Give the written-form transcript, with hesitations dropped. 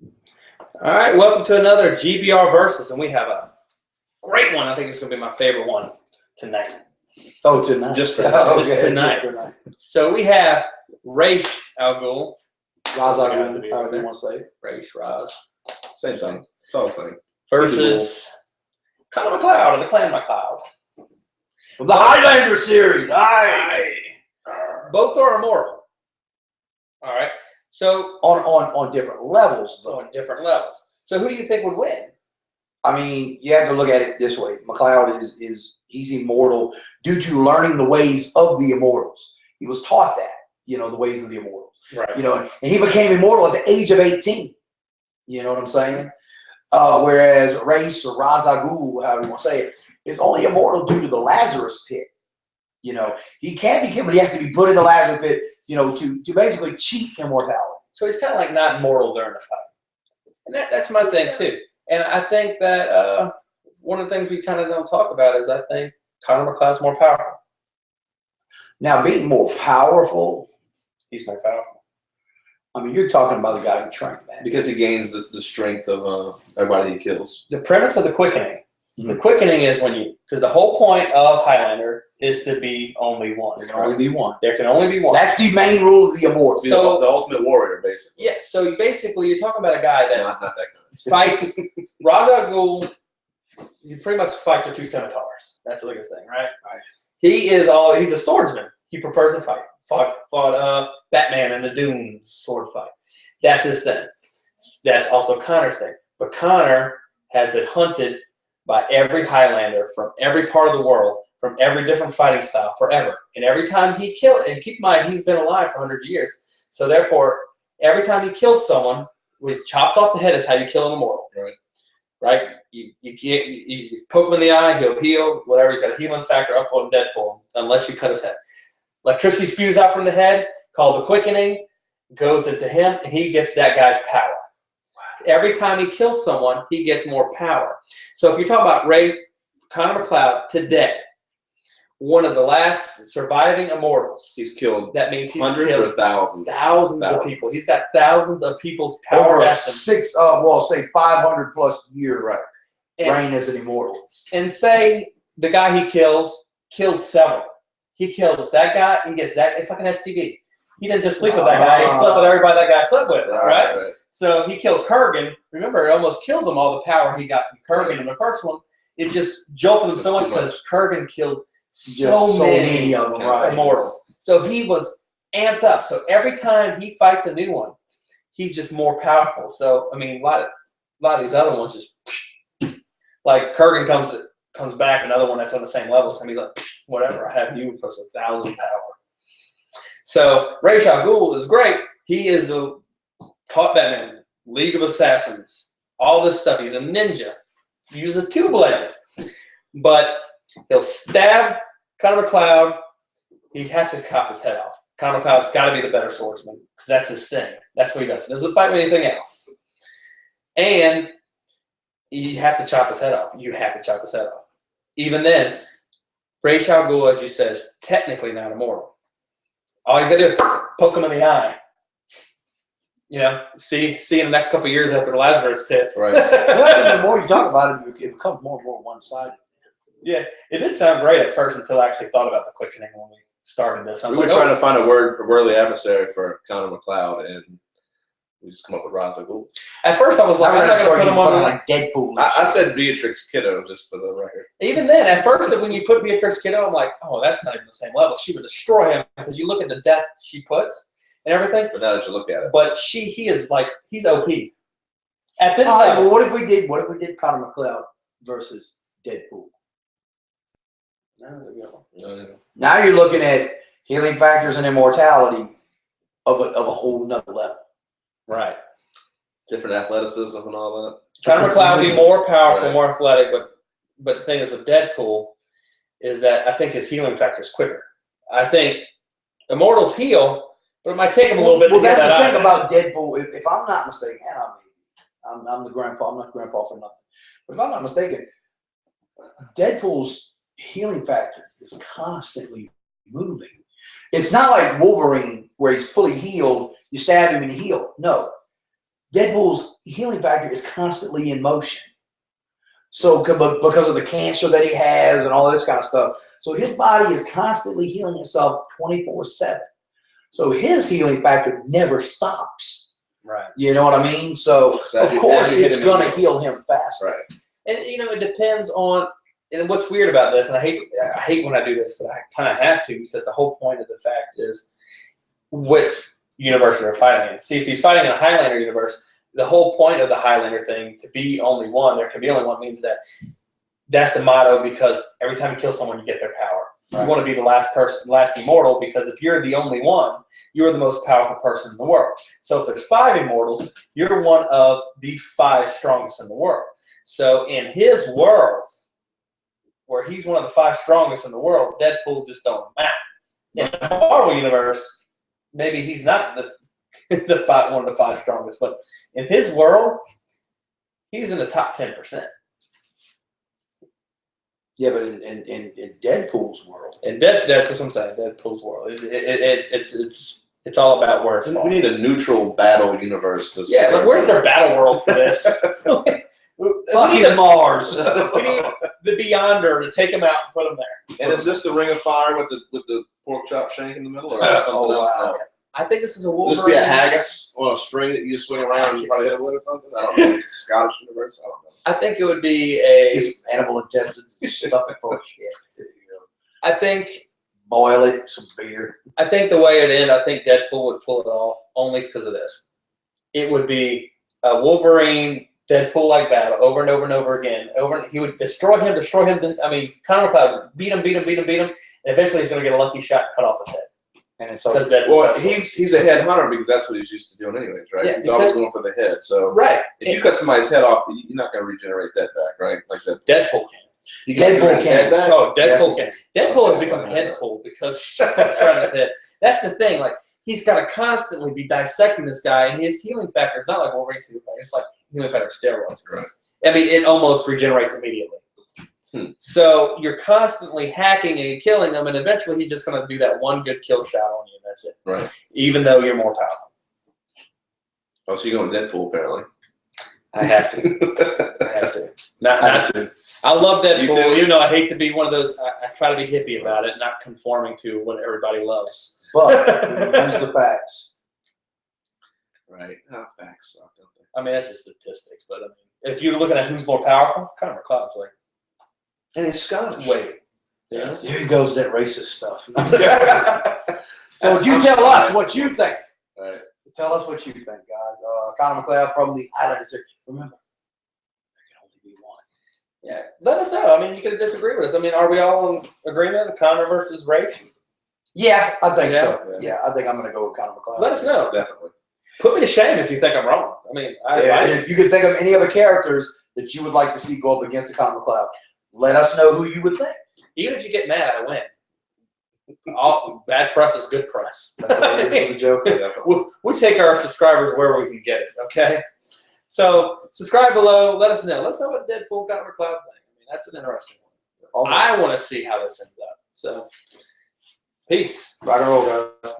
All right, welcome to another GBR Versus, and we have a great one. I think it's going to be my favorite one tonight. Oh, tonight. Just for tonight. Just tonight. So we have Raish Al Ghul. Raz Al Ghul, however you want to say it. Raish, Raz. Same thing. It's all the same. Versus Connor MacLeod of the Clan MacLeod. From the Highlander series. Aye. Both are immortal. All right. So on different levels, though. On different levels. So who do you think would win? I mean, you have to look at it this way. MacLeod he's immortal due to learning the ways of the immortals. He was taught that, the ways of the immortals. Right. And he became immortal at the age of 18. You know what I'm saying? Whereas Raz Al Ghul, however you want to say it, is only immortal due to the Lazarus pit. He can't be killed, but he has to be put in the Lazarus pit, to basically cheat immortality. So he's kind of like not immortal during the fight. And that's my thing, too. And I think that one of the things we kind of don't talk about is I think Connor MacLeod's more powerful. Now, being more powerful, he's more powerful. I mean, you're talking about a guy who trained, man. Because he gains the strength of everybody he kills. The premise of the quickening. Mm-hmm. The quickening is because the whole point of Highlander is to be only one. There can only be one. There can only be one. That's the main rule of the immortal. So the ultimate warrior, basically. Yeah. So basically, you're talking about a guy that not that kind of fights. Raz Al Ghul, he pretty much fights with 2 scimitars. That's the biggest thing, right? Right. He's a swordsman. He prefers to fight. Fought Batman in the Dunes sword fight. That's his thing. That's also Connor's thing. But Connor has been hunted by every Highlander from every part of the world, from every different fighting style forever. And every time he killed, and keep in mind, he's been alive for 100 years. So therefore, every time he kills someone, he chops off the head is how you kill an immortal. Right? You poke him in the eye, he'll heal, whatever. He's got a healing factor up on Deadpool, unless you cut his head. Electricity spews out from the head, called the quickening, goes into him, and he gets that guy's power. Every time he kills someone, he gets more power. So if you're talking about Connor MacLeod today, one of the last surviving immortals. He's killed. That means he's hundreds killed or thousands. Thousands of people. He's got thousands of people's power. Over say 500 plus year reign as an immortal. And say the guy he killed several. He kills that guy. He gets that. It's like an STD. He didn't just sleep with that guy. He slept with everybody that guy slept with, right? So he killed Kurgan. Remember, it almost killed him, all the power he got from Kurgan in the first one. It just jolted him so much because Kurgan killed so many of them, immortals. So he was amped up. So every time he fights a new one, he's just more powerful. So, I mean, a lot of these other ones just, like Kurgan comes back, another one that's on the same level. So he's like, whatever, I have you plus 1,000 power. So Raish Al Ghul is great. He is the taught Batman, League of Assassins, all this stuff. He's a ninja. He uses 2 blades. But he'll stab Connor MacLeod. He has to chop his head off. Connor MacLeod's got to be the better swordsman because that's his thing. That's what he does. He doesn't fight with anything else. And you have to chop his head off. You have to chop his head off. Even then, Raish Al Ghul, as you said, is technically not immortal. All you got to do is poke him in the eye. See in the next couple of years after the Lazarus pit. Right. The more you talk about it, it becomes more and more one-sided. Yeah, it did sound great at first until I actually thought about the quickening when we started this. We were trying to find a worthy adversary for Connor MacLeod, and we just come up with Raz Al Ghul. At first, I was like, I'm not going to put him on like Deadpool. I said Beatrix Kiddo, just for the record. Even then, at first, when you put Beatrix Kiddo, I'm like, oh, that's not even the same level. She would destroy him because you look at the death she puts and everything. But now that you look at it, but he is like, he's OP at this level. Well, what if we did Connor MacLeod versus Deadpool? Now you're looking at healing factors and immortality of a whole nother level. Right. Different athleticism and all that. Connor MacLeod would be more powerful, more athletic, but the thing is with Deadpool is that I think his healing factor is quicker. I think immortals heal, but it might take him a little bit to get that out. Well, that's the thing about Deadpool. If I'm not mistaken, and I'm the grandpa. I'm not grandpa for nothing. But if I'm not mistaken, Deadpool's healing factor is constantly moving. It's not like Wolverine where he's fully healed. You stab him and he healed. No. Deadpool's healing factor is constantly in motion. So because of the cancer that he has and all this kind of stuff. So his body is constantly healing itself 24/7. So his healing factor never stops. Right. You know what I mean? So of course it's going to heal him faster. Right. And it depends on. And what's weird about this, and I hate when I do this, but I kind of have to because the whole point of the fact is which universe they're fighting in. See, if he's fighting in a Highlander universe, the whole point of the Highlander thing to be only one, there can be only one, means that that's the motto because every time you kill someone, you get their power. Right. You want to be the last immortal because if you're the only one, you're the most powerful person in the world. So if there's 5 immortals, you're one of the 5 strongest in the world. So in his world, where he's one of the 5 strongest in the world, Deadpool just don't matter. In the Marvel universe, maybe he's not one of the 5 strongest, but in his world, he's in the top 10%. Yeah, but in Deadpool's world, that's what I'm saying. Deadpool's world, it's all about where it's We from. need a neutral battle universe. Like where's their battle world for this? fucking Mars. We need the Beyonder to take him out and put him there. And is this the Ring of Fire with the pork chop shank in the middle, or something else? Wow. I think this is a Will Wolverine. this be a haggis on a string that you just swing around and you probably hit it with or something? I don't know. Is it Scottish universe? I don't know. I think it would be a. Get some animal intestines and stuff it full of shit. I think. Boil it, some beer. I think the way it ended, I think Deadpool would pull it off only because of this. It would be a Wolverine Deadpool-like battle over and over and over again. He would destroy him. I mean, Conor McLeod would beat him, and eventually he's going to get a lucky shot and cut off his head. And it's Because over. Well, he's a head hunter because that's what he's used to doing anyways, right? Yeah, he's always going for the head. So right. if you cut somebody's head off, you're not going to regenerate that back, right? Like that. Deadpool can. Deadpool can. Oh, Deadpool Yes. can. Deadpool has become Headpool because that's right his head. That's the thing. Like he's got to constantly be dissecting this guy, and his healing factor is not like Wolverine's healing factor. It's like healing factor steroids. Right. I mean, it almost regenerates immediately. So you're constantly hacking and killing them, and eventually he's just going to do that one good kill shot on you, and that's it. Right. Even though you're more powerful. Oh, so you're going Deadpool apparently. I have to. I have to. Not to. I love Deadpool, even though I hate to be one of those. I try to be hippie about it, not conforming to what everybody loves. But use the facts. Right. Facts suck, don't they? I mean, that's just statistics, but I mean, if you're looking at who's more powerful, Conor McLeod's like, And it's Scottish. wait. Yeah. Here goes that racist stuff. So you tell us what you think. All right. Tell us what you think, guys. Conor McLeod from the Highlanders. Remember, there can only be one. Yeah. Let us know. I mean, you could disagree with us. I mean, are we all in agreement? Conor versus Rach? Yeah, I think Yeah. so. Yeah, I think I'm going to go with Conor McLeod. Let us know. Definitely. Put me to shame if you think I'm wrong. I mean, And if you could think of any other characters that you would like to see go up against the Conor McLeod, let us know who you would think. even if you get mad, I win. All bad press is good press. That's the way it is with the joke. we take our subscribers where we can get it, okay? So subscribe below. Let us know. Let us know what Deadpool Conor McLeod think. I mean, that's an interesting one. Also, I want to see how this ends up. So, peace. rock and roll, guys.